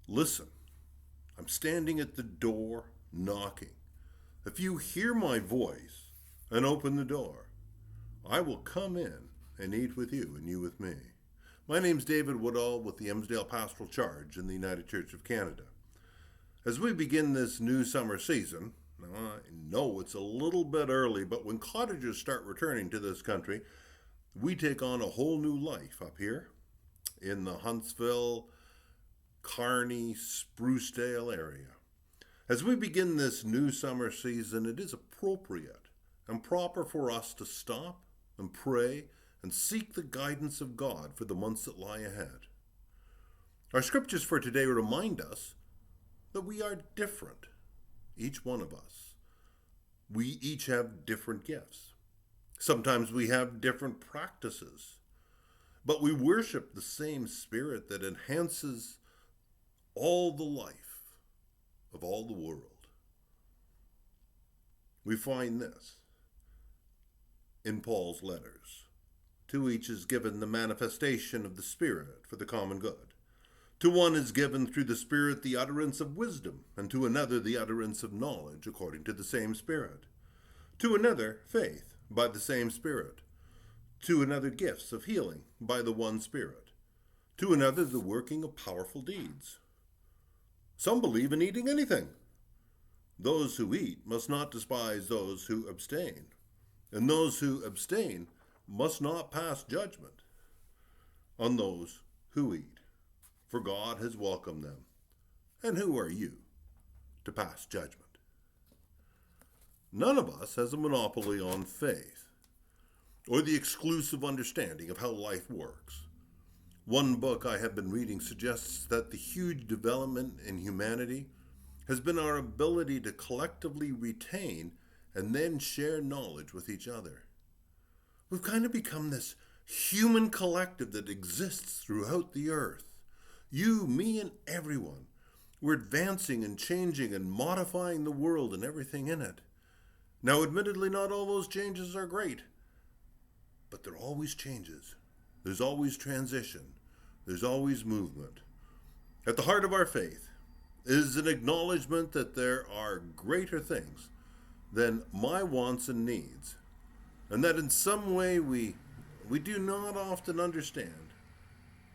Listen, I'm standing at the door knocking. If you hear my voice and open the door, I will come in and eat with you and you with me. My name's David Woodall with the Emsdale Pastoral Charge in the United Church of Canada. As we begin this new summer season, now I know it's a little bit early, but when cottagers start returning to this country, we take on a whole new life up here in the Huntsville, Kearney, Sprucedale area. As we begin this new summer season, it is appropriate and proper for us to stop and pray and seek the guidance of God for the months that lie ahead. Our scriptures for today remind us that we are different, each one of us. We each have different gifts. Sometimes we have different practices, but we worship the same Spirit that enhances all the life of all the world. We find this in Paul's letters. To each is given the manifestation of the Spirit for the common good. To one is given through the Spirit the utterance of wisdom, and to another the utterance of knowledge according to the same Spirit. To another faith by the same Spirit. To another gifts of healing by the one Spirit. To another the working of powerful deeds. Some believe in eating anything. Those who eat must not despise those who abstain, and those who abstain must not pass judgment on those who eat, for God has welcomed them. And who are you to pass judgment? None of us has a monopoly on faith or the exclusive understanding of how life works. One book I have been reading suggests that the huge development in humanity has been our ability to collectively retain and then share knowledge with each other. We've kind of become this human collective that exists throughout the earth. You, me, and everyone. We're advancing and changing and modifying the world and everything in it. Now, admittedly, not all those changes are great, but there are always changes. There's always transition. There's always movement. At the heart of our faith is an acknowledgement that there are greater things than my wants and needs, and that in some way we do not often understand.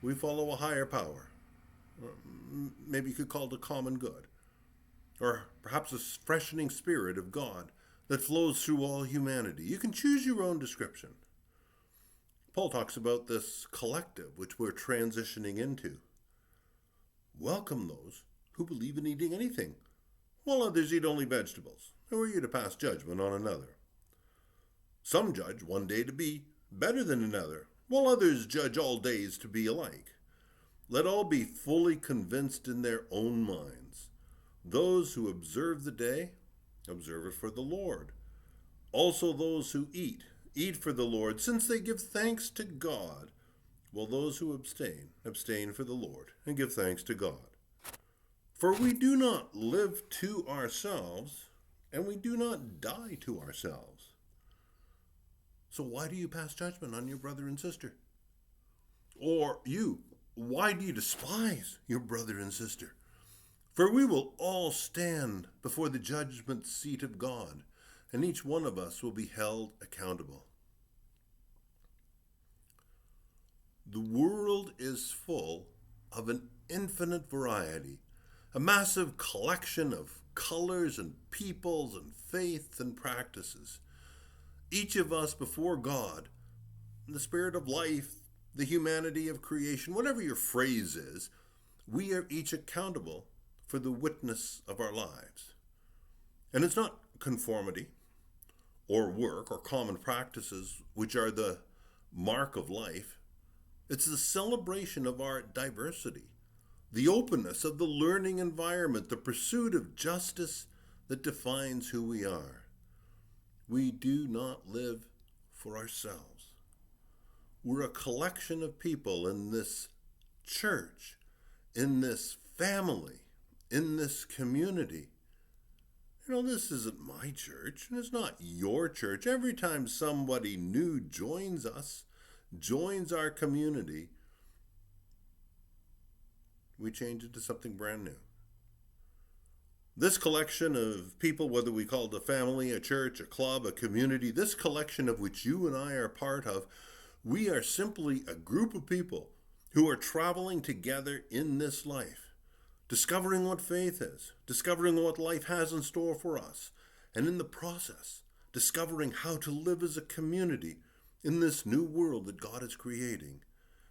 We follow a higher power. Maybe you could call it a common good, or perhaps a freshening spirit of God that flows through all humanity. You can choose your own description. Paul talks about this collective which we're transitioning into. Welcome those who believe in eating anything, while others eat only vegetables. Who are you to pass judgment on another? Some judge one day to be better than another, while others judge all days to be alike. Let all be fully convinced in their own minds. Those who observe the day, observe it for the Lord. Also those who eat for the Lord, since they give thanks to God, while those who abstain for the Lord, and give thanks to God. For we do not live to ourselves, and we do not die to ourselves. So why do you pass judgment on your brother and sister? Or you, why do you despise your brother and sister? For we will all stand before the judgment seat of God, and each one of us will be held accountable. The world is full of an infinite variety, a massive collection of colors and peoples and faiths and practices. Each of us before God, the spirit of life, the humanity of creation, whatever your phrase is, we are each accountable for the witness of our lives. And it's not conformity or work or common practices which are the mark of life. It's the celebration of our diversity, the openness of the learning environment, the pursuit of justice that defines who we are. We do not live for ourselves. We're a collection of people in this church, in this family, in this community. This isn't my church, and it's not your church. Every time somebody new joins us, joins our community, we change it to something brand new. This collection of people, whether we call it a family, a church, a club, a community, this collection of which you and I are part of, we are simply a group of people who are traveling together in this life, discovering what faith is, discovering what life has in store for us, and in the process, discovering how to live as a community in this new world that God is creating.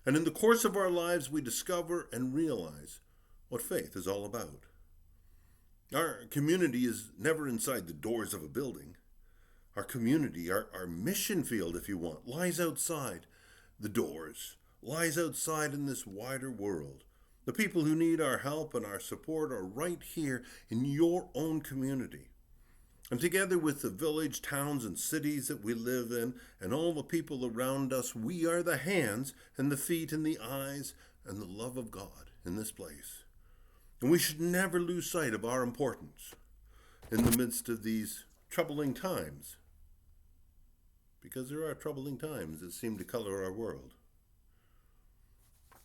And in the course of our lives, we discover and realize what faith is all about. Our community is never inside the doors of a building. Our community, our mission field, if you want, lies outside the doors, lies outside in this wider world. The people who need our help and our support are right here in your own community. And together with the village, towns, and cities that we live in, and all the people around us, we are the hands and the feet and the eyes and the love of God in this place. And we should never lose sight of our importance in the midst of these troubling times, because there are troubling times that seem to color our world.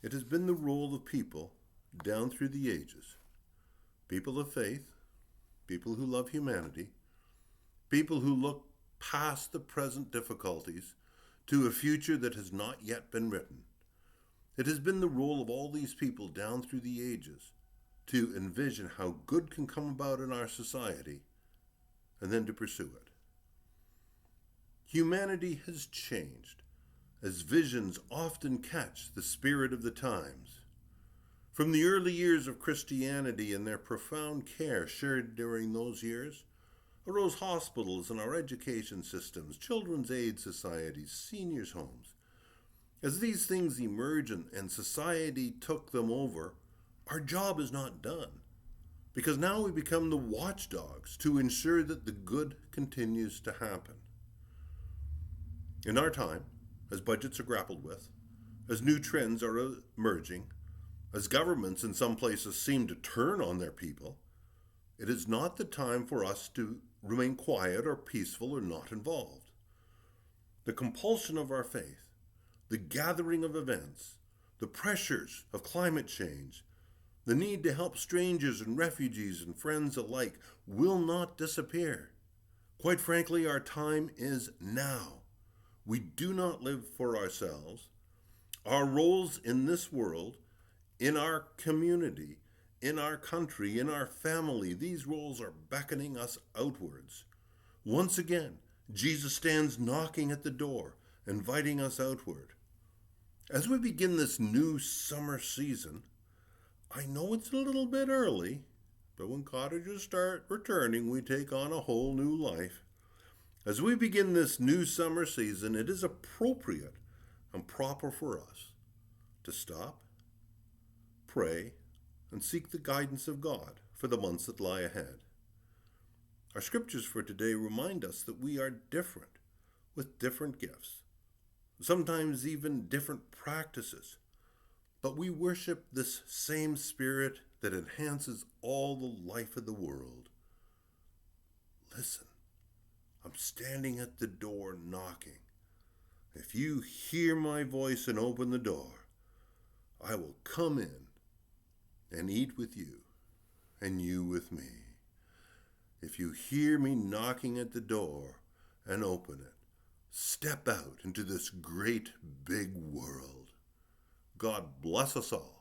It has been the role of people down through the ages, people of faith, people who love humanity, people who look past the present difficulties to a future that has not yet been written. It has been the role of all these people down through the ages to envision how good can come about in our society and then to pursue it. Humanity has changed as visions often catch the spirit of the times. From the early years of Christianity and their profound care shared during those years, arose hospitals and our education systems, children's aid societies, seniors' homes. As these things emerge and society took them over, our job is not done, because now we become the watchdogs to ensure that the good continues to happen. In our time, as budgets are grappled with, as new trends are emerging, as governments in some places seem to turn on their people, it is not the time for us to remain quiet or peaceful or not involved. The compulsion of our faith, the gathering of events, the pressures of climate change, the need to help strangers and refugees and friends alike will not disappear. Quite frankly, our time is now. We do not live for ourselves. Our roles in this world, in our community, in our country, in our family, these roles are beckoning us outwards. Once again, Jesus stands knocking at the door, inviting us outward. As we begin this new summer season, I know it's a little bit early, but when cottagers start returning, we take on a whole new life. As we begin this new summer season, it is appropriate and proper for us to stop, pray, and seek the guidance of God for the months that lie ahead. Our scriptures for today remind us that we are different, with different gifts, sometimes even different practices, but we worship this same Spirit that enhances all the life of the world. Listen, I'm standing at the door knocking. If you hear my voice and open the door, I will come in and eat with you, and you with me. If you hear me knocking at the door and open it, step out into this great big world. God bless us all.